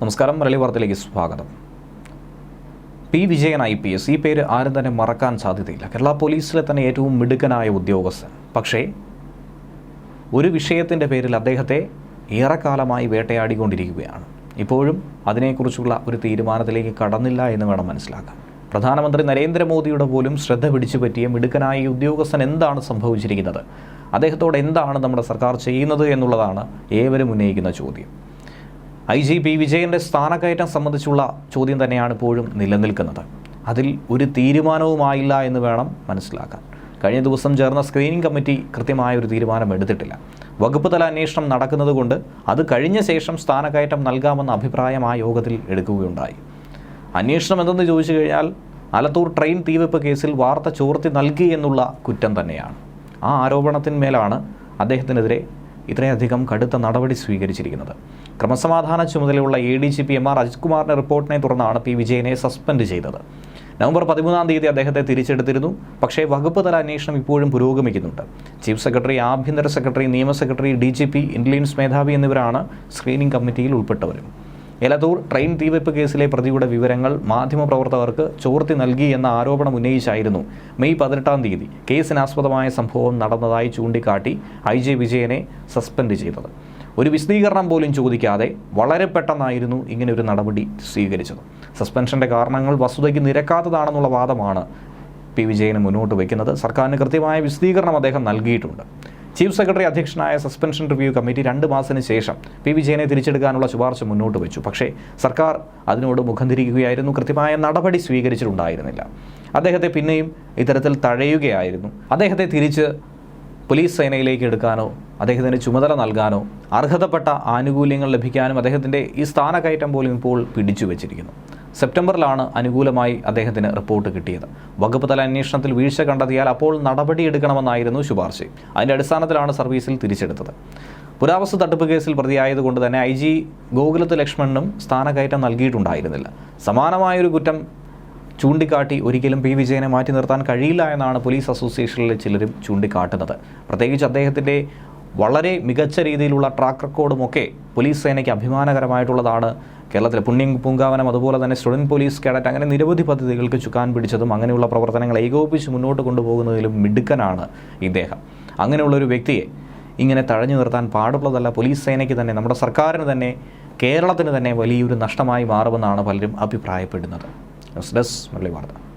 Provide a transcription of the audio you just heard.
നമസ്കാരം. മലയാളി വാർത്തയിലേക്ക് സ്വാഗതം. പി വിജയൻ IPS, ഈ പേര് ആരും തന്നെ മറക്കാൻ സാധ്യതയില്ല. കേരള പോലീസിലെ തന്നെ ഏറ്റവും മിടുക്കനായ ഉദ്യോഗസ്ഥൻ. പക്ഷേ ഒരു വിഷയത്തിൻ്റെ പേരിൽ അദ്ദേഹത്തെ ഏറെക്കാലമായി വേട്ടയാടിക്കൊണ്ടിരിക്കുകയാണ്. ഇപ്പോഴും അതിനെക്കുറിച്ചുള്ള ഒരു തീരുമാനത്തിലേക്ക് കടന്നില്ല എന്ന് വേണം മനസ്സിലാക്കാൻ. പ്രധാനമന്ത്രി നരേന്ദ്രമോദിയുടെ പോലും ശ്രദ്ധ പിടിച്ചു പറ്റിയ മിടുക്കനായ ഉദ്യോഗസ്ഥൻ എന്താണ് സംഭവിച്ചിരിക്കുന്നത്, അദ്ദേഹത്തോട് എന്താണ് നമ്മുടെ സർക്കാർ ചെയ്യുന്നത് എന്നുള്ളതാണ് ഏവരും ഉന്നയിക്കുന്ന ചോദ്യം. IGP വിജയൻ്റെ സ്ഥാനക്കയറ്റം സംബന്ധിച്ചുള്ള ചോദ്യം തന്നെയാണ് ഇപ്പോഴും നിലനിൽക്കുന്നത്. അതിൽ ഒരു തീരുമാനവുമായില്ല എന്ന് വേണം മനസ്സിലാക്കാൻ. കഴിഞ്ഞ ദിവസം ചേർന്ന സ്ക്രീനിംഗ് കമ്മിറ്റി കൃത്യമായ ഒരു തീരുമാനം എടുത്തിട്ടില്ല. വകുപ്പ് തല അന്വേഷണം നടക്കുന്നത് കൊണ്ട് അത് കഴിഞ്ഞ ശേഷം സ്ഥാനക്കയറ്റം നൽകാമെന്ന അഭിപ്രായം ആ യോഗത്തിൽ എടുക്കുകയുണ്ടായി. അന്വേഷണം എന്തെന്ന് ചോദിച്ചു കഴിഞ്ഞാൽ ആലത്തൂർ ട്രെയിൻ തീവെപ്പ് കേസിൽ വാർത്ത ചോർത്തി നൽകി എന്നുള്ള കുറ്റം തന്നെയാണ്. ആ ആരോപണത്തിന്മേലാണ് അദ്ദേഹത്തിനെതിരെ ഇത്രയധികം കടുത്ത നടപടി സ്വീകരിച്ചിരിക്കുന്നത്. ക്രമസമാധാന ചുമതലയുള്ള ADGP MR അജിത് കുമാറിൻ്റെ റിപ്പോർട്ടിനെ തുടർന്നാണ് പി വിജയനെ സസ്പെൻഡ് ചെയ്തത്. നവംബർ 13-ാം തീയതി അദ്ദേഹത്തെ തിരിച്ചെടുത്തിരുന്നു. പക്ഷേ വകുപ്പ് തല അന്വേഷണം ഇപ്പോഴും പുരോഗമിക്കുന്നുണ്ട്. ചീഫ് സെക്രട്ടറി, ആഭ്യന്തര സെക്രട്ടറി, നിയമ സെക്രട്ടറി, DGP, ഇന്റലിജൻസ് മേധാവി എന്നിവരാണ് സ്ക്രീനിംഗ് കമ്മിറ്റിയിൽ ഉൾപ്പെട്ടവരും. എലത്തൂർ ട്രെയിൻ തീവെപ്പ് കേസിലെ പ്രതിയുടെ വിവരങ്ങൾ മാധ്യമപ്രവർത്തകർക്ക് ചോർത്തി നൽകി എന്ന ആരോപണം ഉന്നയിച്ചായിരുന്നു മെയ് 18-ാം തീയതി കേസിനാസ്പദമായ സംഭവം നടന്നതായി ചൂണ്ടിക്കാട്ടി IG വിജയനെ സസ്പെൻഡ് ചെയ്തത്. ഒരു വിശദീകരണം പോലും ചോദിക്കാതെ വളരെ പെട്ടെന്നായിരുന്നു ഇങ്ങനെ ഒരു നടപടി സ്വീകരിച്ചത്. സസ്പെൻഷൻ്റെ കാരണങ്ങൾ വസ്തുതയ്ക്ക് നിരക്കാത്തതാണെന്നുള്ള വാദമാണ് പി വിജയന് മുന്നോട്ട് വയ്ക്കുന്നത്. സർക്കാരിന് കൃത്യമായ വിശദീകരണം അദ്ദേഹം നൽകിയിട്ടുണ്ട്. ചീഫ് സെക്രട്ടറി അധ്യക്ഷനായ സസ്പെൻഷൻ റിവ്യൂ കമ്മിറ്റി 2 മാസത്തിന് ശേഷം പി വിജയനെ തിരിച്ചെടുക്കാനുള്ള ശുപാർശ മുന്നോട്ട് വെച്ചു. പക്ഷേ സർക്കാർ അതിനോട് മുഖം തിരിക്കുകയായിരുന്നു. കൃത്യമായ നടപടി സ്വീകരിച്ചിട്ടുണ്ടായിരുന്നില്ല. അദ്ദേഹത്തെ പിന്നെയും ഇത്തരത്തിൽ തഴയുകയായിരുന്നു. അദ്ദേഹത്തെ തിരിച്ച് പോലീസ് സേനയിലേക്ക് എടുക്കാനോ അദ്ദേഹത്തിന് ചുമതല നൽകാനോ അർഹതപ്പെട്ട ആനുകൂല്യങ്ങൾ ലഭിക്കാനും അദ്ദേഹത്തിൻ്റെ ഈ സ്ഥാനക്കയറ്റം പോലും ഇപ്പോൾ പിടിച്ചു വച്ചിരിക്കുന്നു. സെപ്റ്റംബറിലാണ് അനുകൂലമായി അദ്ദേഹത്തിന് റിപ്പോർട്ട് കിട്ടിയത്. വകുപ്പ് തല അന്വേഷണത്തിൽ വീഴ്ച കണ്ടെത്തിയാൽ അപ്പോൾ നടപടിയെടുക്കണമെന്നായിരുന്നു ശുപാർശ. അതിൻ്റെ അടിസ്ഥാനത്തിലാണ് സർവീസിൽ തിരിച്ചെടുത്തത്. പുരാവസ്തു തട്ടിപ്പ് കേസിൽ പ്രതിയായതുകൊണ്ട് തന്നെ IG ഗോകുലത്ത് ലക്ഷ്മണനും സ്ഥാനക്കയറ്റം നൽകിയിട്ടുണ്ടായിരുന്നില്ല. സമാനമായൊരു കുറ്റം ചൂണ്ടിക്കാട്ടി ഒരിക്കലും പി വിജയനെ മാറ്റി നിർത്താൻ കഴിയില്ല എന്നാണ് പോലീസ് അസോസിയേഷനിലെ ചിലരും ചൂണ്ടിക്കാട്ടുന്നത്. പ്രത്യേകിച്ച് അദ്ദേഹത്തിൻ്റെ വളരെ മികച്ച രീതിയിലുള്ള ട്രാക്ക് റെക്കോർഡുമൊക്കെ പോലീസ് സേനയ്ക്ക് അഭിമാനകരമായിട്ടുള്ളതാണ്. കേരളത്തിലെ പുണ്യം പൂങ്കാവനം, അതുപോലെ തന്നെ സ്റ്റുഡൻറ്റ് പോലീസ് കേഡറ്റ്, അങ്ങനെ നിരവധി പദ്ധതികൾക്ക് ചുക്കാൻ പിടിച്ചതും അങ്ങനെയുള്ള പ്രവർത്തനങ്ങൾ ഏകോപിപ്പിച്ച് മുന്നോട്ട് കൊണ്ടുപോകുന്നതിലും മിടുക്കനാണ് ഇദ്ദേഹം. അങ്ങനെയുള്ളൊരു വ്യക്തിയെ ഇങ്ങനെ തഴഞ്ഞു നിർത്താൻ പാടുള്ളതല്ല. പോലീസ് സേനയ്ക്ക് തന്നെ, നമ്മുടെ സർക്കാരിന് തന്നെ, കേരളത്തിന് തന്നെ വലിയൊരു നഷ്ടമായി മാറുമെന്നാണ് പലരും അഭിപ്രായപ്പെടുന്നത്. ന്യൂസ് ഡെസ്ക് മലയാളി വാർത്ത.